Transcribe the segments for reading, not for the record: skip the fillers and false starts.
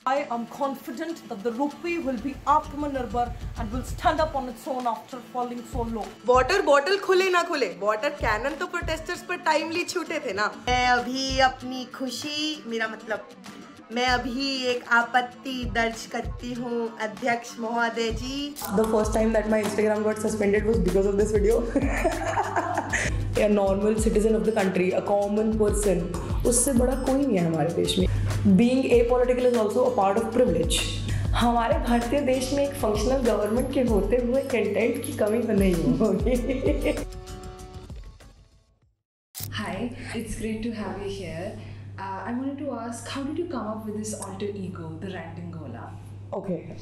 I am confident that the rupee will be Atmanirbhar and will stand up on its own after falling so low. Water bottle खुले ना खुले, water cannon तो protesters पर timely छूटे थे ना। मैं अभी अपनी खुशी, मेरा मतलब मैं अभी एक आपत्ति दर्ज करती हूँ अध्यक्ष महोदय जी। The first time that my Instagram got suspended was because of this video. A normal citizen of the country, a common person, उससे बड़ा कोई नहीं है हमारे देश में. Being apolitical is also a part of privilege. हमारे भारतीय देश में एक फंक्शनल गवर्नमेंट के होते हुए कंटेंट की कमी तो नहीं होगी. Hi, it's great to have you here. I wanted to ask, how did you come up with this alter ego, the Ranting Gola? Okay,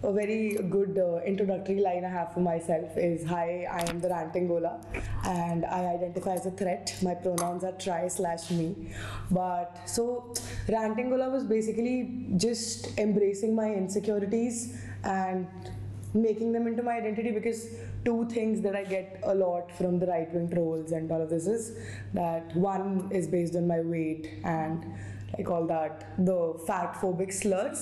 a very good introductory line I have for myself is, hi, I am the Ranting Gola and I identify as a threat. My pronouns are try/me. But so Ranting Gola was basically just embracing my insecurities and making them into my identity, because two things that I get a lot from the right-wing trolls and all of this is that one is based on my weight and like all that, the fat phobic slurs,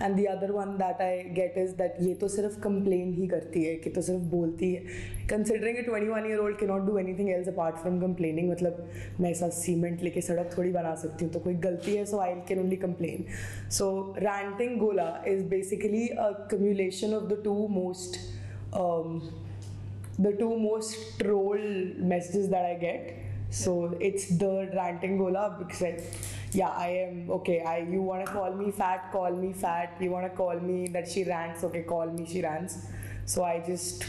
and the other one that I get is that ये तो सिर्फ complain ही करती है, कि तो सिर्फ बोलती है. Considering a 21-year-old cannot do anything else apart from complaining, मतलब मैं ऐसा सीमेंट लेके सड़क थोड़ी बना सकती हूँ, तो कोई गलती है so I can only complain. So Ranting Gola is basically a accumulation of the two most troll messages that I get. So it's the Ranting Gola because yeah, I am okay. You wanna call me fat, call me fat. You wanna call me that she rants, okay, call me she rants. So I just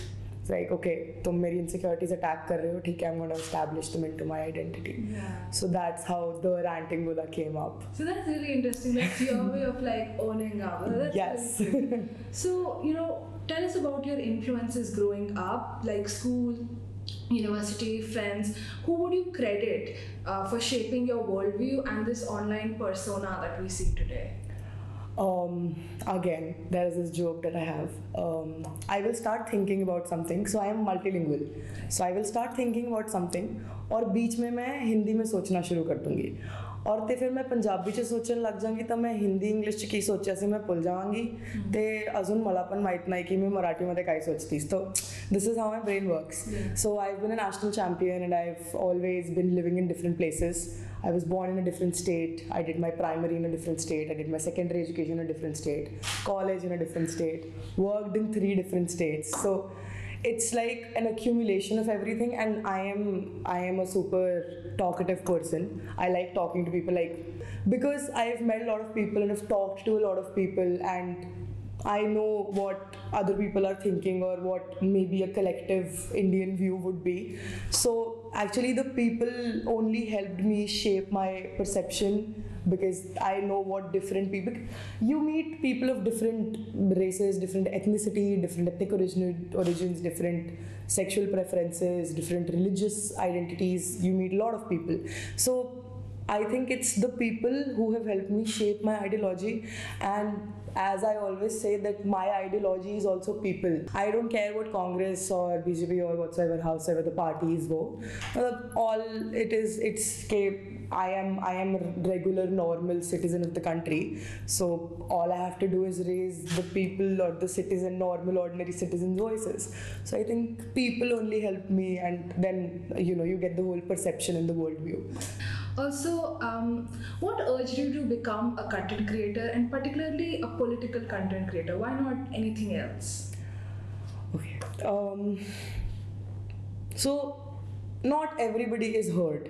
like, okay, तुम मेरी insecurities attack कर रहे हो, ठीक है, I'm gonna establish them into my identity. Yeah. So that's how the Ranting Gola came up. So that's really interesting. That's your way of like owning up. That's Yes. Really cool. So, tell us about your influences growing up, like school, university, friends. Who would you credit for shaping your worldview and this online persona that we see today? Again, there is this joke that I have. I will start thinking about something. So I am multilingual. So I will start thinking about something और बीच में मैं हिंदी में सोचना शुरू कर दूँगी. और ते फिर मैं पंजाबी च सोचने लग जाऊंगी, तो मैं हिंदी इंग्लिश च की सोचा सी मैं भूल जावांगी, ते अजून मला पण माहित नाही की मी मराठीमध्ये काय सोचतीस. तो this is how my brain works. So I've been a national champion and I've always been living in different places. I was born in a different state. I did my primary in a different state. I did my secondary education in a different state. College in a different state. Worked in 3 different states. So it's like an accumulation of everything, and I am a super talkative person. I like talking to people, like, because I've met a lot of people and I've talked to a lot of people, and I know what other people are thinking or what maybe a collective Indian view would be. So actually the people only helped me shape my perception, because I know what different people, you meet people of different races, different ethnicity, different ethnic origins, different sexual preferences, different religious identities. You meet a lot of people. So I think it's the people who have helped me shape my ideology, and as I always say that my ideology is also people. I don't care what Congress or BJP or whatsoever, howsoever the parties go. All it is, it's I am a regular normal citizen of the country. So all I have to do is raise the people or the citizen, normal ordinary citizens' voices. So I think people only help me, and then you get the whole perception and the worldview. Also, what urged you to become a content creator, and particularly a political content creator? Why not anything else? Okay. So not everybody is heard.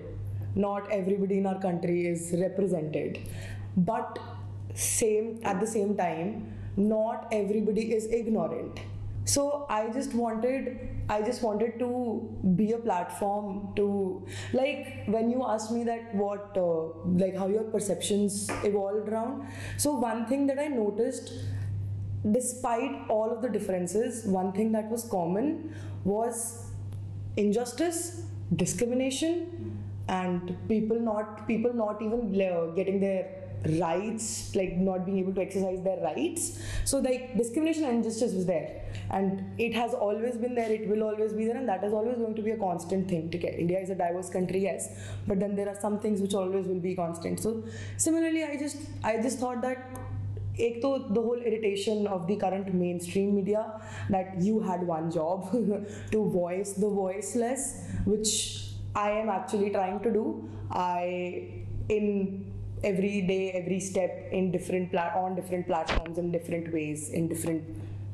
Not everybody in our country is represented. But at the same time, not everybody is ignorant. So I just wanted to be a platform to, like, when you asked me that what like how your perceptions evolved around. So one thing that I noticed, despite all of the differences, one thing that was common was injustice, discrimination, and people not even getting their rights, like not being able to exercise their rights. So like discrimination and injustice was there, and it has always been there, it will always be there, and that is always going to be a constant thing. Okay, India is a diverse country, yes, but then there are some things which always will be constant. So similarly, I just thought that एक तो the whole irritation of the current mainstream media, that you had one job to voice the voiceless, which I am actually trying to do. In every day, every step, in on different platforms, in different ways, in different,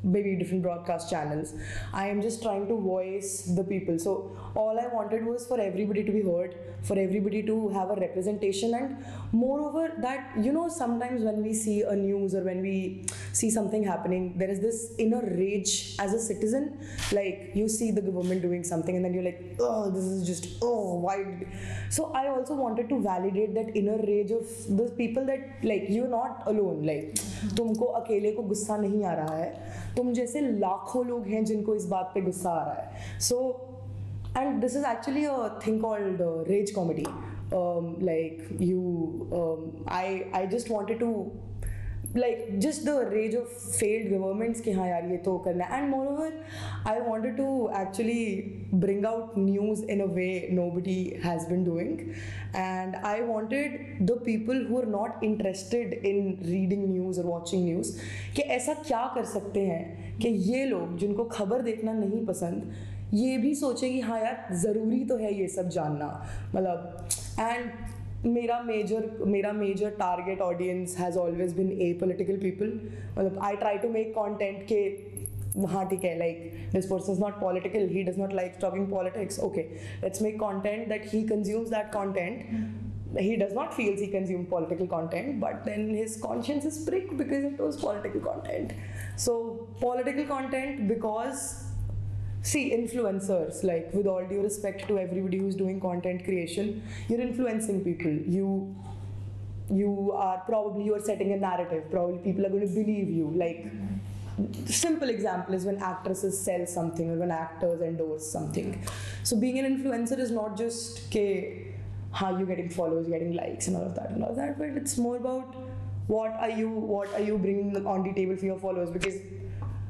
maybe different broadcast channels, I am just trying to voice the people. So all I wanted was for everybody to be heard, for everybody to have a representation, and moreover that, you know, sometimes when we see a news or when we see something happening, there is this inner rage as a citizen. Like you see the government doing something and then you're like, oh, this is just, oh, why? So I also wanted to validate that inner rage of the people, that like you're not alone, like तुमको अकेले को गुस्सा नहीं आ रहा है, तुम जैसे लाखों लोग हैं जिनको इस बात पे गुस्सा आ रहा है. So, and this is actually a thing called rage comedy. I just wanted to, like, just the rage of failed governments कि हाँ यार ये तो करना है. And moreover, I wanted to actually bring out news in a way nobody has been doing, and I wanted the people who are not interested in reading news or watching news कि ऐसा क्या कर सकते हैं कि ये लोग जिनको खबर देखना नहीं पसंद, ये भी सोचे कि हाँ यार ज़रूरी तो है ये सब जानना, मतलब. एंड मेरा major target audience has always been apolitical people. मतलब I try to make content के हाँ ठीक है, like this person is not political, he does not like talking politics, okay let's make content that he consumes that content. He does not feel he consumed political content, but then his conscience is pricked because it was political content. So political content, because see, influencers, like with all due respect to everybody who's doing content creation, you're influencing people. You are setting a narrative. Probably people are going to believe you. Like, simple example is when actresses sell something or when actors endorse something. So being an influencer is not just how you getting followers, getting likes and all of that, but it's more about what are you bringing on the table for your followers. Because,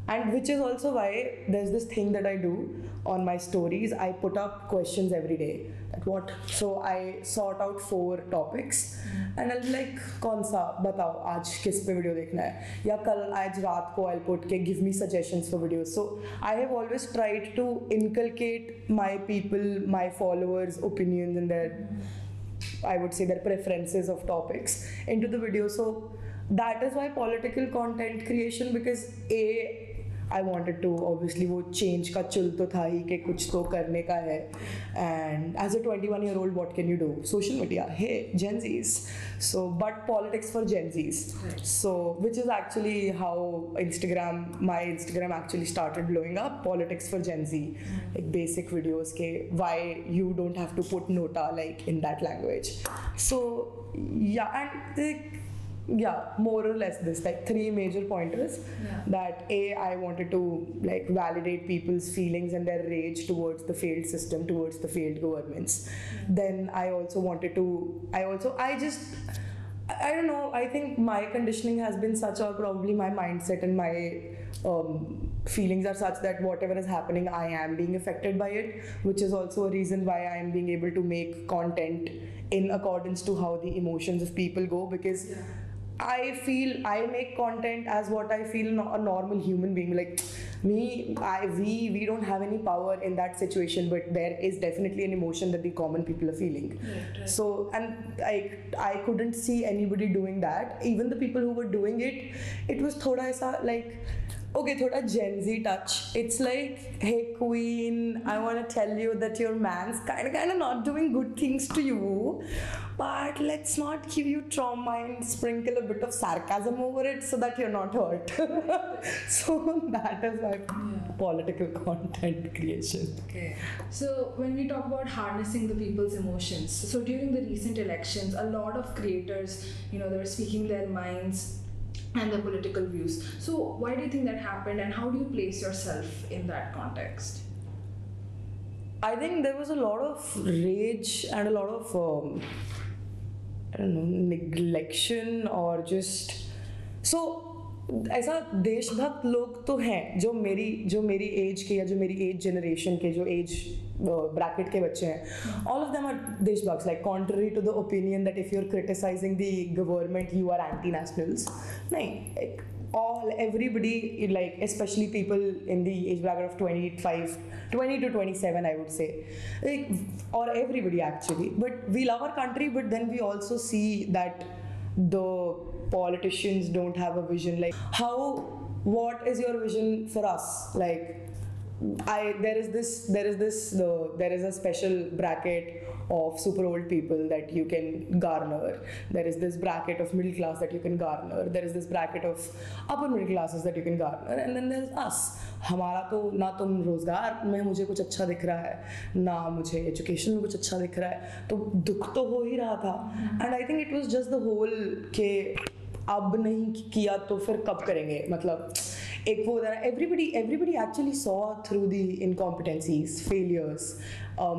and which is also why there's this thing that I do on my stories. I put up questions every day. So I sort out 4 topics and I'll be like, कौन सा बताओ आज किस पे video देखना है, या कल आज रात को I'll put के give me suggestions for videos. So I have always tried to inculcate my people, my followers' opinions and their, I would say, their preferences of topics into the video. So that is why political content creation, because I wanted to, obviously वो change का चुल तो था ही कि कुछ तो करने का है. And as a 21-year-old, what can you do? Social media, hey, Gen Zs. So, but politics for Gen Zs. Right. So, which is actually how my Instagram actually started blowing up. Politics for Gen Z, like basic videos ke why you don't have to put nota like in that language. So, yeah, and more or less this, like 3 major pointers. That I wanted to like validate people's feelings and their rage towards the failed system, towards the failed governments. Then I also wanted to, I don't know, I think my conditioning has been such, or probably my mindset and my feelings are such that whatever is happening, I am being affected by it, which is also a reason why I am being able to make content in accordance to how the emotions of people go. Because I feel I make content as what I feel a normal human being. Like we don't have any power in that situation, but there is definitely an emotion that the common people are feeling. Right. So, and I couldn't see anybody doing that. Even the people who were doing it, it was thoda aisa like, okay, thoda Gen Z touch. It's like, hey queen, I want to tell you that your man's kind of not doing good things to you, but let's not give you trauma and sprinkle a bit of sarcasm over it so that you're not hurt. So that is my political content creation. Okay. So when we talk about harnessing the people's emotions, so during the recent elections, a lot of creators, they were speaking their minds and their political views. So why do you think that happened, and how do you place yourself in that context? I think there was a lot of rage and a lot of I don't know, neglection or just so ऐसा देशभक्त लोग तो हैं जो मेरी as के या जो मेरी एज जनरेशन के जो एज ब्रैकेट के बच्चे हैं, all of them are देशभक्ts, like contrary to the opinion that if you're criticizing the government you are anti-nationals. नहीं, like everybody, like especially people in the age bracket of 20 to 27 I would say, like, or everybody actually, but we love our country, but then we also see that the politicians don't have a vision. Like, what is your vision for us? Like, there is a special bracket of super old people that you can garner. There is this bracket of middle class that you can garner. There is this bracket of upper middle classes that you can garner, and then there's us. हमारा तो ना तुम रोजगार में मुझे कुछ अच्छा दिख रहा है, ना मुझे एजुकेशन में कुछ अच्छा दिख रहा है, तो दुख तो हो ही रहा था. And I think it was just the whole के अब नहीं किया तो फिर कब करेंगे, मतलब एक वो everybody actually saw through the incompetencies, failures of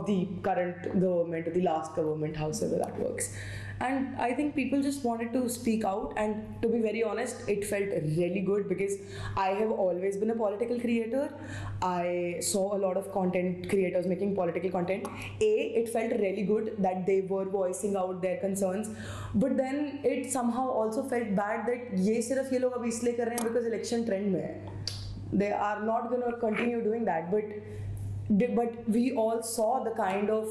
the current government or the last government, however that works. And I think people just wanted to speak out, and to be very honest, it felt really good because I have always been a political creator. I saw a lot of content creators making political content. It felt really good that they were voicing out their concerns, but then it somehow also felt bad that ये सिर्फ ये लोग अब इसलिए कर रहे हैं because election trend में है. They are not going to continue doing that, but we all saw the kind of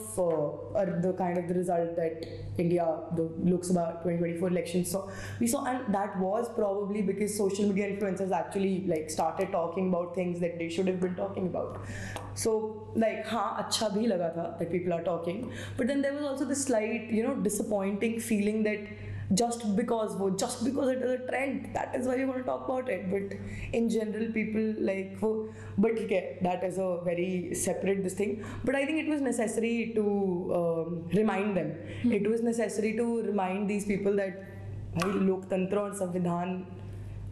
the result that India, the Lok Sabha 2024 elections, so we saw, and that was probably because social media influencers actually like started talking about things that they should have been talking about. So like हाँ अच्छा भी लगा था that people are talking, but then there was also this slight disappointing feeling that just because it is a trend, that is why you want to talk about it. But in general people like but okay, that is a very separate this thing. But I think it was necessary to remind them. It was necessary to remind these people that भाई लोकतंत्र और संविधान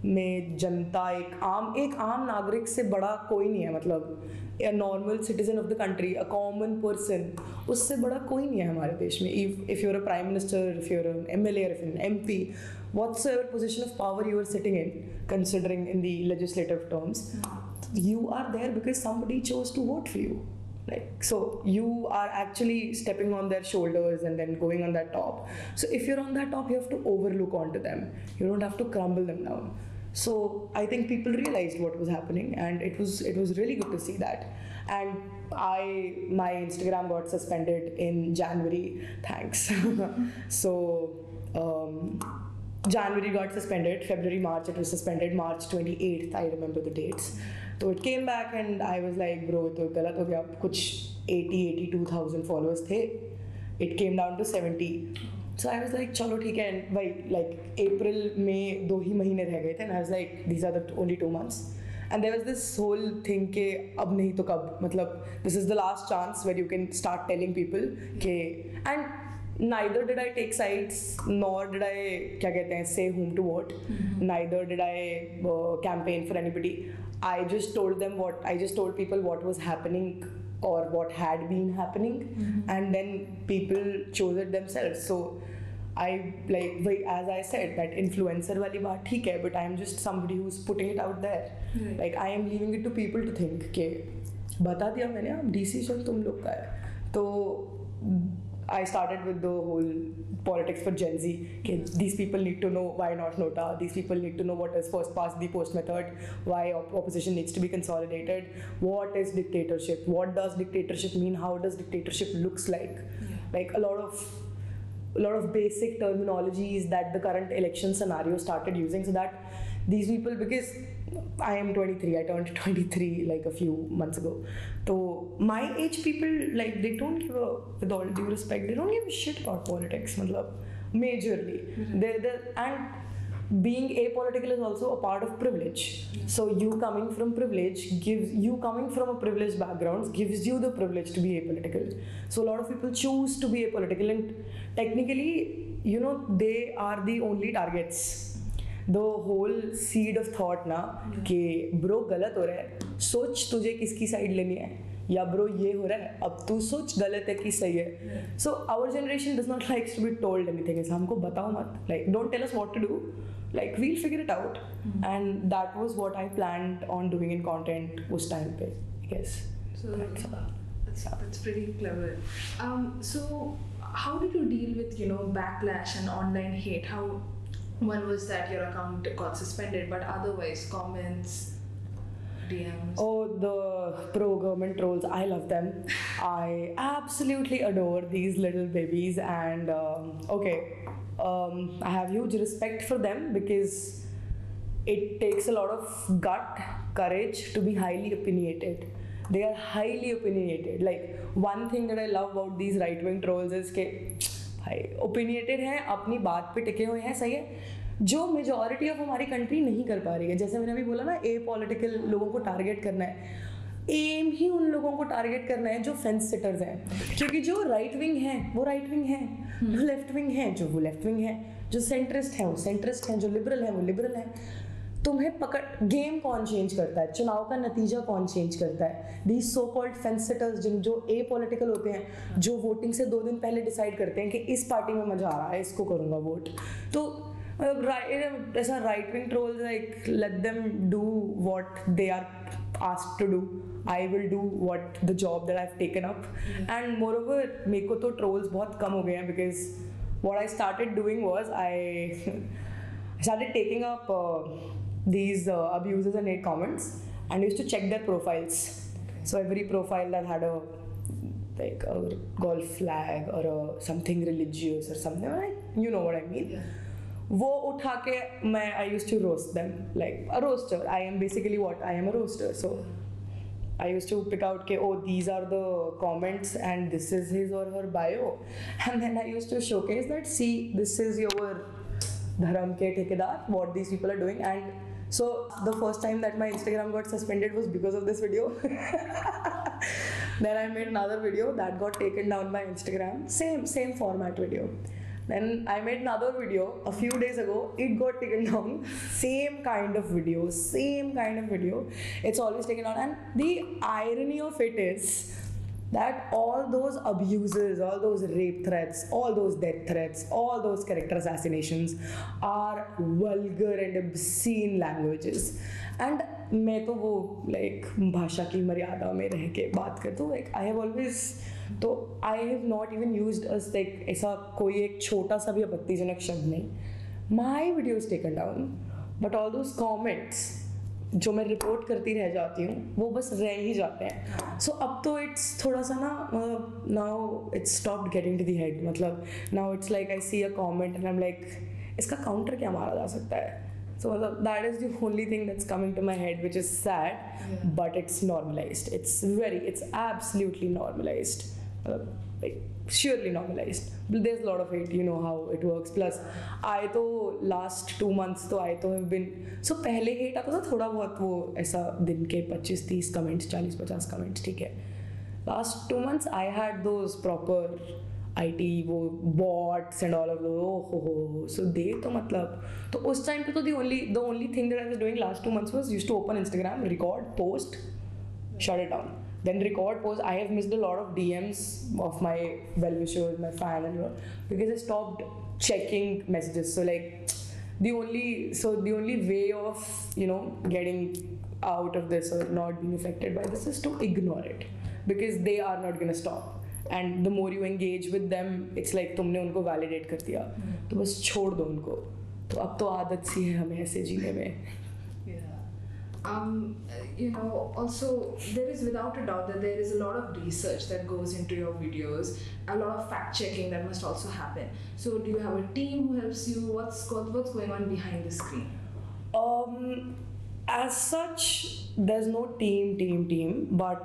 में जनता एक आम नागरिक से बड़ा कोई नहीं है, मतलब a normal citizen of the country, a common person, उससे बड़ा कोई नहीं है हमारे देश में. If you're a prime minister, if you're an MLA or if you're an MP, whatsoever position of power you are sitting in, considering in the legislative terms, you are there because somebody chose to vote for you. Like, so you are actually stepping on their shoulders and then going on that top. So if you're on that top, you have to overlook onto them. You don't have to crumble them down. So I think people realized what was happening, and it was really good to see that. And my Instagram got suspended in January. Thanks. So January got suspended. February, March it was suspended. March 28th, I remember the dates. So it came back and I was like, bro, तो गलत हो गया. कुछ 82,000 followers थे. It came down to 70. So I was like, चलो ठीक है. And like April में 2 ही महीने रह गए थे. And I was like, these are the only 2 months. And there was this whole thing के अब नहीं तो कब, मतलब this is the last chance where you can start telling people के, and neither did I take sides, nor did I क्या कहते हैं say whom to vote. Neither did I campaign for anybody. I just told people what was happening or what had been happening, and then people chose it themselves. So I as I said, that influencer wali baat theek hai, but I am just somebody who's putting it out there. Right. Like I am leaving it to people to think ke bata diya maine, ab decision tum log ka hai. So I started with the whole politics for Gen Z. Okay, these people need to know why not Nota. These people need to know what is first past the post method, why opposition needs to be consolidated, what is dictatorship, what does dictatorship mean, how does dictatorship looks like. Like a lot of basic terminologies that the current election scenario started using, so that these people, because I am 23, I turned 23 like a few months ago. So my age people, like they don't give a, with all due respect, they don't give a shit about politics, majorly. And being apolitical is also a part of privilege. So you coming from a privileged background gives you the privilege to be apolitical. So a lot of people choose to be apolitical, and technically, they are the only targets. The whole seed of thought ना कि bro गलत हो रहा है, सोच तुझे किसकी side लेनी है. या ब्रो ये हो रहा है, अब तू सोच गलत है कि सही है. So our generation does not like to be told anything. ऐसा हमको बताओ मत, like don't tell us what to do, like we'll figure it out. And that was what I planned on doing in content उस time पे, I guess. So that's pretty clever. So how did you deal with, you know, backlash and online hate? How one was that your account got suspended, but otherwise comments, DMs. Oh, the pro-government trolls, I love them. I absolutely adore these little babies, and I have huge respect for them because it takes a lot of courage to be highly opinionated. They are highly opinionated. Like, one thing that I love about these right-wing trolls is कि भाई opinionated हैं, अपनी बात पे टिके हुए हैं, सही है, जो मेजॉरिटी ऑफ हमारी कंट्री नहीं कर पा रही है. जैसे मैंने अभी बोला ना, ए पॉलिटिकल लोगों को टारगेट करना है, एम ही उन लोगों को टारगेट करना है जो फेंस सिटर्स हैं. क्योंकि जो राइट विंग हैं वो राइट विंग हैं, जो लेफ्ट विंग हैं जो वो लेफ्ट विंग हैं, जो सेंट्रिस्ट हैं वो सेंट्रिस्ट हैं, जो लिबरल हैं वो लिबरल हैं. तुम्हें पकड़, गेम कौन चेंज करता है, चुनाव का नतीजा कौन चेंज करता है? These so called fence seaters, जो ए पॉलिटिकल होते हैं, जो वोटिंग से 2 दिन पहले डिसाइड करते हैं कि इस पार्टी में मजा आ रहा है, इसको करूँगा वोट. तो ऐसा right wing trolls, like let them do what they are asked to do. I will do what the job that I have taken up. And moreover मेरे को तो ट्रोल्स बहुत कम हो गए हैं, because what I started doing was I started taking up these abuses and hate comments, and used to check their profiles. So every profile that had a like a golf flag or something religious or something, like, you know what I mean. वो उठा के मैं I used to roast them like a roaster. I am basically what I am, a roaster. So I used to pick out ke, oh, these are the comments and this is his or her bio, and then I used to showcase that, see, this is your dharam ke thekadar, what these people are doing. And so the first time that my Instagram got suspended was because of this video. Then I made another video that got taken down by Instagram, same format video. Then I made another video a few days ago, it got taken down, same kind of video. It's always taken down, and the irony of it is that all those abuses, all those rape threats, all those death threats, all those character assassinations are vulgar and obscene languages. And मैं तो वो like भाषा की मर्यादा में रह के बात करता हूँ. Like I have always, तो I have not even used as like ऐसा कोई एक छोटा सा भी आपत्तिजनक शब्द नहीं. My video is taken down, but all those comments जो मैं रिपोर्ट करती रह जाती हूँ वो बस रह ही जाते हैं. सो अब तो इट्स थोड़ा सा ना, now it's stopped getting to the head. मतलब now it's like I see a comment and I am like, इसका काउंटर क्या मारा जा सकता है. सो मतलब that is the only thing that's coming to my head, which is sad, but it's normalized. It's absolutely normalized, like surely normalized. But there's a lot of hate, you know how it works. Plus I तो last 2 months तो I तो have been, so पहले hate आता था थोड़ा बहुत, वो ऐसा दिन के 25-30 कमेंट्स, 40-50 कमेंट्स, ठीक है. Last 2 months I had those proper IT वो bots and all of those. So they तो मतलब, तो उस time पे तो the only thing that I was doing last 2 months was used to open Instagram, record, post, shut it down. Then record, post. I have missed a lot of DMs of my well-wishers, my fan, and all, because I stopped checking messages. So like the only way of, you know, getting out of this or not being affected by this is to ignore it, because they are not gonna stop. And the more you engage with them, it's like तुमने उनको validate कर दिया, तो बस छोड़ दो उनको. तो अब तो आदत सी है हमें ऐसे जीने में. You know, also there is without a doubt that there is a lot of research that goes into your videos, a lot of fact checking that must also happen. So do you have a team who helps you? What's going on behind the screen? As such, there's no team, but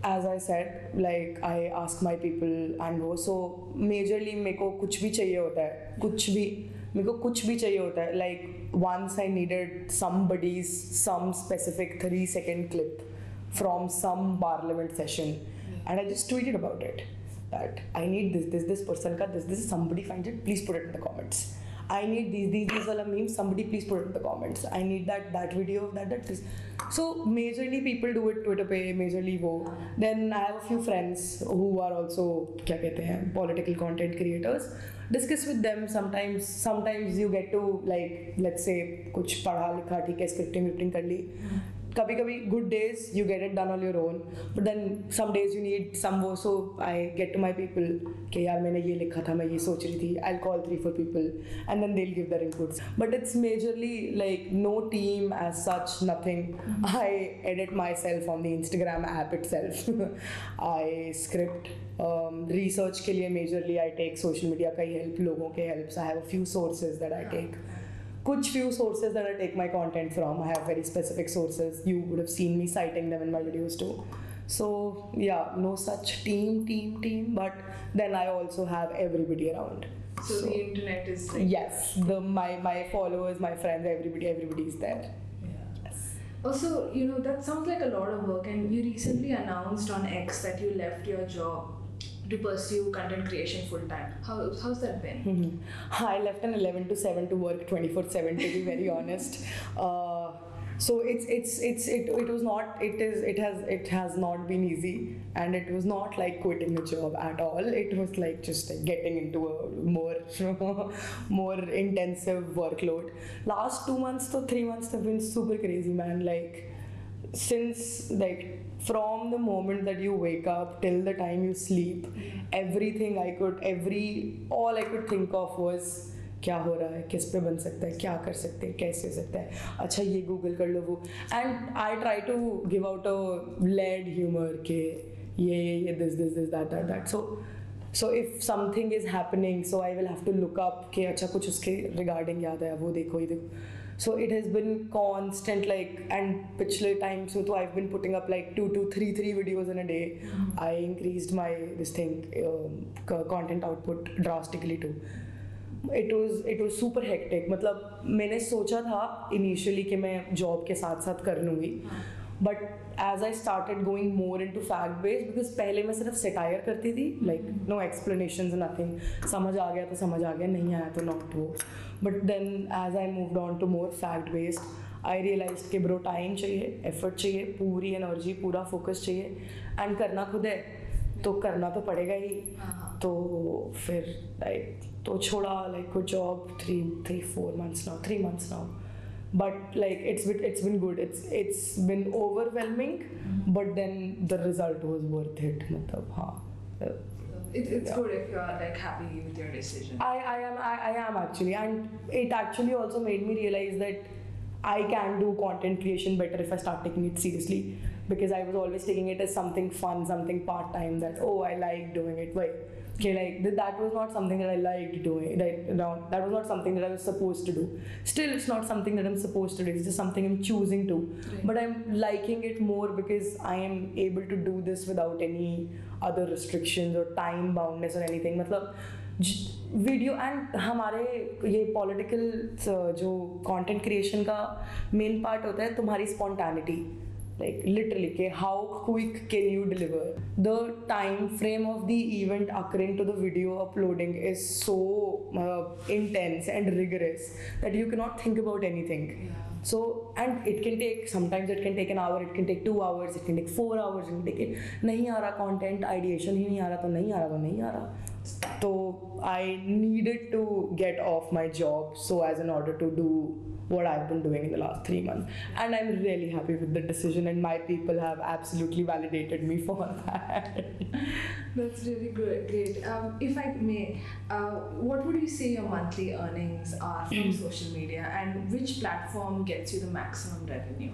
as I said, like I ask my people, and so majorly मेरे को कुछ भी चाहिए होता है, कुछ भी चाहिए होता है. Like once I needed some specific 3-second clip from some parliament session, and I just tweeted about it that I need this person ka, this somebody finds it, please put it in the comments. I need these wala memes, somebody please put it in the comments. I need that video, that this. So majorly people do it Twitter पे, majorly वो. Then I have a few friends who are also क्या कहते हैं political content creators. Discuss with them sometimes you get to like let's say कुछ पढ़ा लिखा ठीक है scripting कर ली. कभी कभी good days you get it done on your own, but then some days you need some वो, so I get to my people कि यार मैंने ये लिखा था, मैं ये सोच रही थी. I'll call 3-4 people and then they'll give their inputs, but it's majorly like no team as such, nothing. I edit myself on the Instagram app itself. I script research के लिए majorly I take social media का ही help, लोगों के helps. I have a few sources that I take. Kuch few sources that I take my content from. I have very specific sources. You would have seen me citing them in my videos too. So yeah, no such team, but then I also have everybody around. So the internet is like yes, my followers, my friends, everybody is there. Yes. Also, that sounds like a lot of work, and you recently announced on X that you left your job to pursue content creation full time. How's that been? I left an 11 to 7 to work 24/7 to be very honest. So it has not been easy, and it was not like quitting a job at all. It was like just like getting into a more intensive workload. Last 2 months to 3 months have been super crazy, man. Like since like from the moment that you wake up till the time you sleep, all I could think of was क्या हो रहा है, किस पे बन सकता है, क्या कर सकते हैं, कैसे हो सकता है, अच्छा ये गूगल कर लो वो. And I try to give out a lead humour के ये this that. So if something is happening, so I will have to look up कि अच्छा कुछ उसके regarding याद आया, वो देखो ये देखो. So it has been constant like, and पिछले times में तो I've been putting up like 2 to 3 videos in a day. I increased my content output drastically too. It was super hectic. मतलब मैंने सोचा था initially कि मैं job के साथ साथ कर लूँगी. But as I started going more into fact based, because पहले मैं सिर्फ satire करती थी, like no explanations, nothing. समझ आ गया तो समझ आ गया, नहीं आया तो not वो. But then as I moved on to more fact based, I realized कि bro time चाहिए, effort चाहिए, पूरी energy, पूरा focus चाहिए, and करना खुद है तो करना तो पड़ेगा ही. तो फिर like तो छोड़ा like good job 3 months now. But like it's been good. It's been overwhelming, but then the result was worth it. मतलब हाँ. It's good if you are like happy with your decision. I am actually, and it actually also made me realize that I can do content creation better if I start taking it seriously, because I was always taking it as something fun, something part-time, that I like doing it. Wait, okay, like that was not something that I liked doing. That was not something that I was supposed to do. Still, it's not something that I'm supposed to do. It's just something I'm choosing to. Right. But I'm liking it more because I am able to do this without any other restrictions or time boundness or anything. मतलब video and हमारे ये political जो content creation का main part होता है तुम्हारी spontaneity, like literally के how quick can you deliver. The time frame of the event occurring to the video uploading is so intense and rigorous that you cannot think about anything. So, and it can take, sometimes it can take an hour, it can take 2 hours, it can take 4 hours, it can take it. नहीं आ रहा content, ideation ही नहीं आ रहा तो नहीं आ रहा तो नहीं आ रहा. So I needed to get off my job so as in order to do what I've been doing in the last 3 months, and I'm really happy with the decision, and my people have absolutely validated me for that. That's really great. If I may, what would you say your monthly earnings are from social media, and which platform gets you the maximum revenue?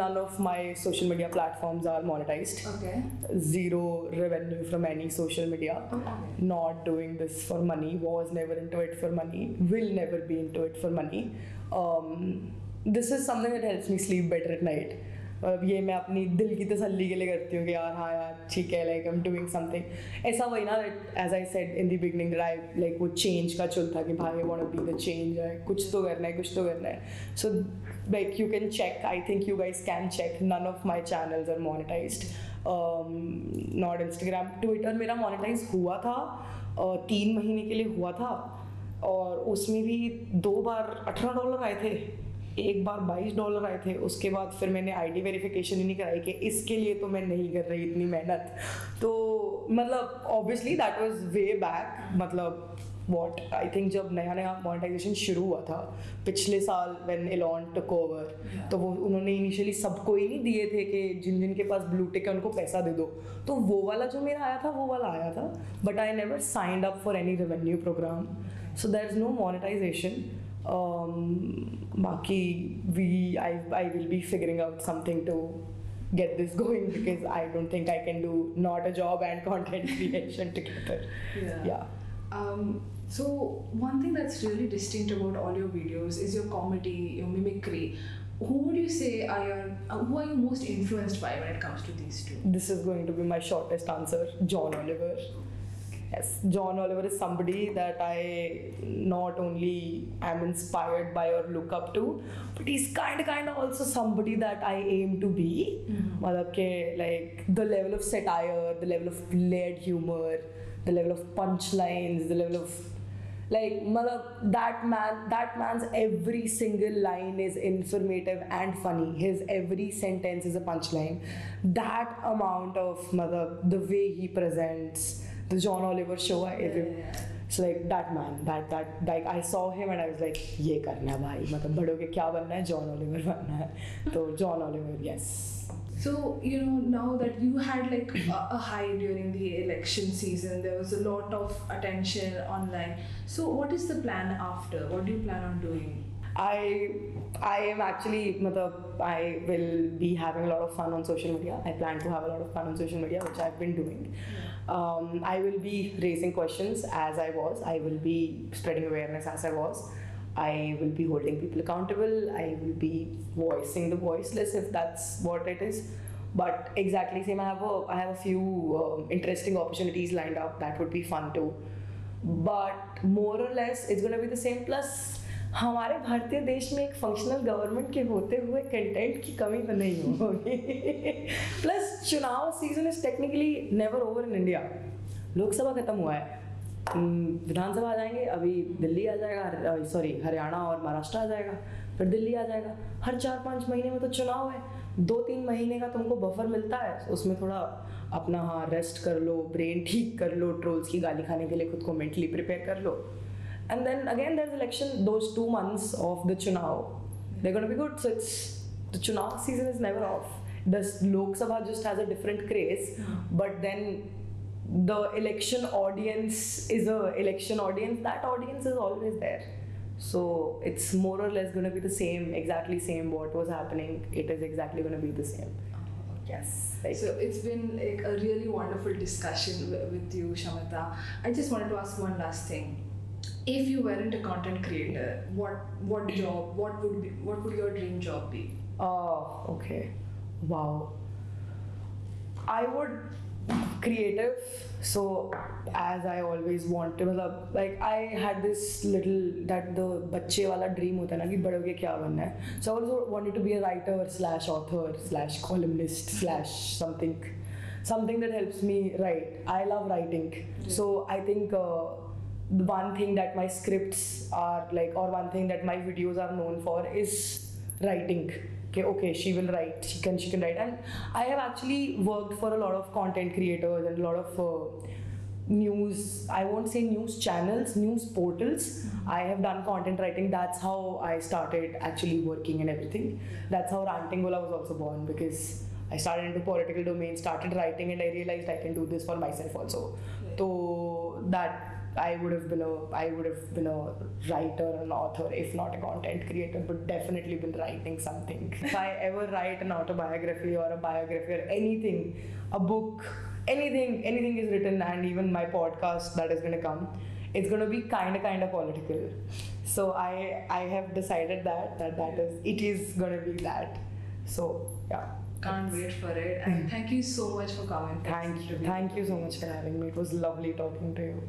None of my social media platforms are monetized. Okay. Zero revenue from any social media. Okay. Not doing this for money. Was never into it for money. Will never be into it for money. This is something that helps me sleep better at night. ये मैं अपनी दिल की तसल्ली के लिए करती हूँ कि यार हाँ यार ठीक है, like I'm doing something. ऐसा वही ना, as I said in the beginning, that I like वो change का चल था कि भाई I want to be the change है, कुछ तो करना है, कुछ तो करना है. So like you can check, I think you guys can check, none of my channels are monetized. Not Instagram. Twitter मेरा monetize हुआ था, 3 महीने के लिए हुआ था. और उसमें भी 2 बार $18 आए थे, एक बार $22 आए थे। उसके बाद फिर मैंने आईडी वेरिफिकेशन ही नहीं कराई कि इसके लिए तो मैं नहीं कर रही इतनी मेहनत। तो मतलब obviously that was way back, मतलब वॉट आई थिंक जब नया नया मोनेटाइजेशन शुरू हुआ था पिछले साल व्हेन एलॉन टुक ओवर, तो वो उन्होंने इनिशियली सबको ही नहीं दिए थे कि जिन जिन के पास ब्लू टिक है उनको पैसा दे दो। तो वो वाला जो मेरा आया था वो वाला आया था, but I never signed up for any revenue programme, so there is no monetisation. बाकी I will be figuring out something to get this going because I don't think I can do not a job and content creation together. Yeah. So one thing that's really distinct about all your videos is your comedy, your mimicry. Who would you say who are you most influenced by when it comes to these two? This is going to be my shortest answer. John Oliver. Yes, John Oliver is somebody that I not only am inspired by or look up to, but he's kind of also somebody that I aim to be. मतलब के like the level of satire, the level of layered humor, the level of punchlines, the level of like मतलब that man's every single line is informative and funny. His every sentence is a punchline. That amount of मतलब the way he presents the John Oliver show, it's like that man, that like I saw him and I was like ये करना है भाई, मतलब बड़ों के क्या बनना है, John Oliver बनना है। तो John Oliver, yes. So, you know, now that you had like a high during the election season, there was a lot of attention online. So, what is the plan after? What do you plan on doing? I am actually, I will be having a lot of fun on social media. I plan to have a lot of fun on social media, which I've been doing. I will be raising questions as I was. I will be spreading awareness as I was. I will be holding people accountable. I will be voicing the voiceless if that's what it is. But exactly same. I have a few interesting opportunities lined up that would be fun too. But more or less, it's gonna be the same. Plus, हमारे भारतीय देश में एक functional government के होते हुए content की कमी तो नहीं होगी। प्लस चुनाव season is technically never over in India. Lok Sabha खत्म हुआ है, विधानसभा आ जाएंगे, अभी दिल्ली आ जाएगा, सॉरी हरियाणा और महाराष्ट्र आ जाएगा, फिर दिल्ली आ जाएगा। हर 4-5 महीने में तो चुनाव है। 2-3 महीने का तुमको बफर मिलता है, उसमें थोड़ा अपना रेस्ट कर लो, ब्रेन ठीक कर लो, ट्रोल्स की गाली खाने के लिए खुद को मेंटली प्रिपेयर कर लो। And then again there's election, those 2 months of the Chunav, they're going to be good. So it's the Chunav season is never off. The Lok Sabha just has a different craze, but then the election audience is a election audience. That audience is always there. So it's more or less going to be the same, exactly same what was happening. It is exactly going to be the same. Yes. So it's been like a really wonderful discussion with you, Shamita. I just wanted to ask one last thing. If you weren't a content creator, what job, what would your dream job be? Oh, okay. Wow. I would creative. So as I always wanted, like I had this little that the बच्चे वाला dream होता है ना कि बड़े होके क्या बनना है. So I also wanted to be a writer slash author slash columnist slash something that helps me write. I love writing. So I think the one thing that my scripts are like, or one thing that my videos are known for is writing. Okay, she will write, she can write. And I have actually worked for a lot of content creators and a lot of news, I won't say news channels, news portals. I have done content writing. That's how I started actually working and everything. That's how Ranting Gola was also born, because I started into political domain, started writing, and I realized I can do this for myself also. So that I would have been a writer, an author, if not a content creator, but definitely been writing something. If I ever write an autobiography or a biography or anything, a book, anything is written, and even my podcast that is going to come, it's going to be kind of political. So I have decided that it is going to be that. So yeah. Can't wait for it. And thank you so much for coming. Thank you so much for having me. It was lovely talking to you.